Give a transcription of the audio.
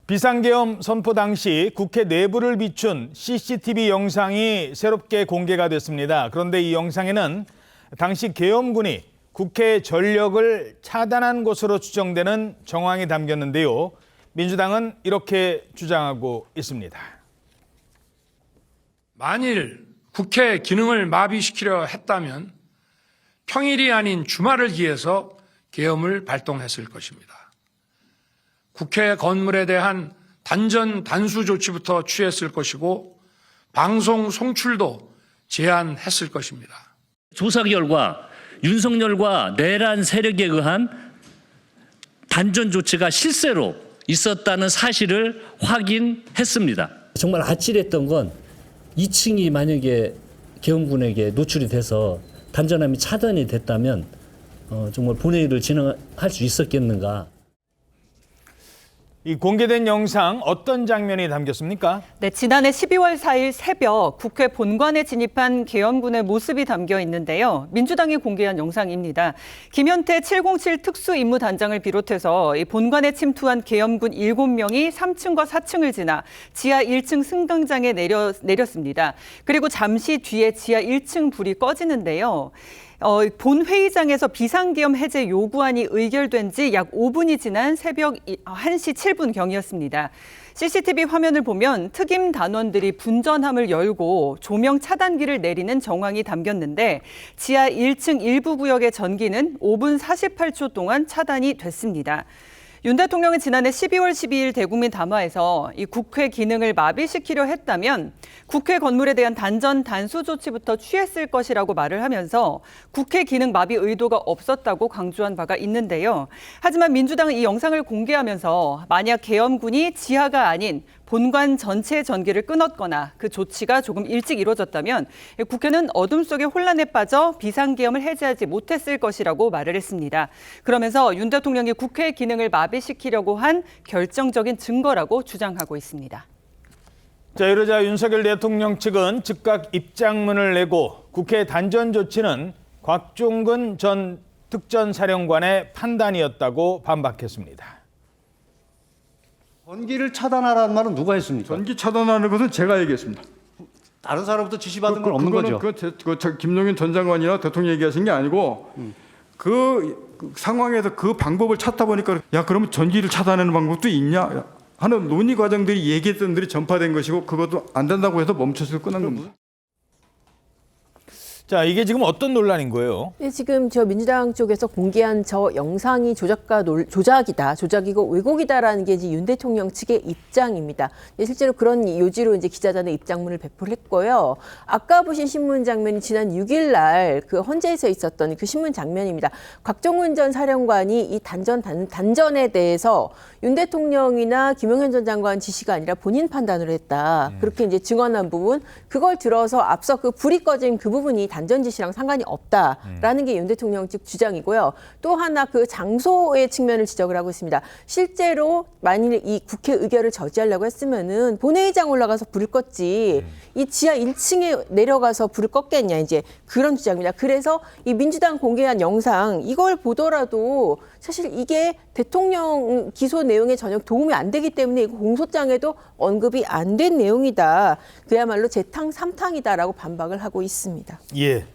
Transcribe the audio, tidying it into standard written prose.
비상계엄 선포 당시 국회 내부를 비춘 CCTV 영상이 새롭게 공개가 됐습니다. 그런데 이 영상에는 당시 계엄군이 국회 전력을 차단한 것으로 추정되는 정황이 담겼는데요. 민주당은 이렇게 주장하고 있습니다. 만일 국회 기능을 마비시키려 했다면 평일이 아닌 주말을 기해서 계엄을 발동했을 것입니다. 국회 건물에 대한 단전 단수 조치부터 취했을 것이고 방송 송출도 제한했을 것입니다. 조사 결과 윤석열과 내란 세력에 의한 단전 조치가 실제로 있었다는 사실을 확인했습니다. 정말 아찔했던 건 2층이 만약에 계엄군에게 노출이 돼서 단전함이 차단이 됐다면 정말 본회의를 진행할 수 있었겠는가. 이 공개된 영상 어떤 장면이 담겼습니까? 네, 지난해 12월 4일 새벽 국회 본관에 진입한 계엄군의 모습이 담겨 있는데요. 민주당이 공개한 영상입니다. 김현태 707 특수임무단장을 비롯해서 이 본관에 침투한 계엄군 7명이 3층과 4층을 지나 지하 1층 승강장에 내렸습니다. 그리고 잠시 뒤에 지하 1층 불이 꺼지는데요. 본 회의장에서 비상계엄 해제 요구안이 의결된 지 약 5분이 지난 새벽 1시 7분경이었습니다. CCTV 화면을 보면 특임 단원들이 분전함을 열고 조명 차단기를 내리는 정황이 담겼는데 지하 1층 일부 구역의 전기는 5분 48초 동안 차단이 됐습니다. 윤 대통령은 지난해 12월 12일 대국민 담화에서 이 국회 기능을 마비시키려 했다면 국회 건물에 대한 단전 단수 조치부터 취했을 것이라고 말을 하면서 국회 기능 마비 의도가 없었다고 강조한 바가 있는데요. 하지만 민주당은 이 영상을 공개하면서 만약 계엄군이 지하가 아닌 본관 전체 전기를 끊었거나 그 조치가 조금 일찍 이루어졌다면 국회는 어둠 속의 혼란에 빠져 비상계엄을 해제하지 못했을 것이라고 말을 했습니다. 그러면서 윤 대통령이 국회 기능을 마비시키려고 한 결정적인 증거라고 주장하고 있습니다. 자, 이러자 윤석열 대통령 측은 즉각 입장문을 내고 국회 단전 조치는 곽종근 전 특전사령관의 판단이었다고 반박했습니다. 전기를 차단하라는 말은 누가 했습니까? 전기 차단하는 것은 제가 얘기했습니다. 다른 사람부터 지시받은 건 없는 거죠. 김용인 전 장관이나 대통령 얘기하신 게 아니고 그 상황에서 그 방법을 찾다 보니까 야 그러면 전기를 차단하는 방법도 있냐 하는 논의 과정들이 얘기했던 들이 전파된 것이고 그것도 안 된다고 해서 멈춰서 끝난 겁니다. 자, 이게 지금 어떤 논란인 거예요? 네, 지금 저 민주당 쪽에서 공개한 저 영상이 조작이고 왜곡이다라는 게 이제 윤 대통령 측의 입장입니다. 네, 실제로 그런 요지로 이제 기자단에 입장문을 배포를 했고요. 아까 보신 신문 장면이 지난 6일 날 그 헌재에서 있었던 그 신문 장면입니다. 곽종훈 전 사령관이 이 단전에 대해서 윤 대통령이나 김용현 전 장관 지시가 아니라 본인 판단으로 했다. 그렇게 이제 증언한 부분, 그걸 들어서 앞서 그 불이 꺼진 그 부분이 단전 지시랑 상관이 없다라는 게 윤 대통령 측 주장이고요. 또 하나 그 장소의 측면을 지적을 하고 있습니다. 실제로 만일 이 국회 의결을 저지하려고 했으면은 본회의장 올라가서 불을 껐지 이 지하 1층에 내려가서 불을 껐겠냐 이제 그런 주장입니다. 그래서 이 민주당 공개한 영상 이걸 보더라도 사실 이게 대통령 기소 내용에 전혀 도움이 안 되기 때문에 이거 공소장에도 언급이 안 된 내용이다. 그야말로 재탕 삼탕이다라고 반박을 하고 있습니다. 예.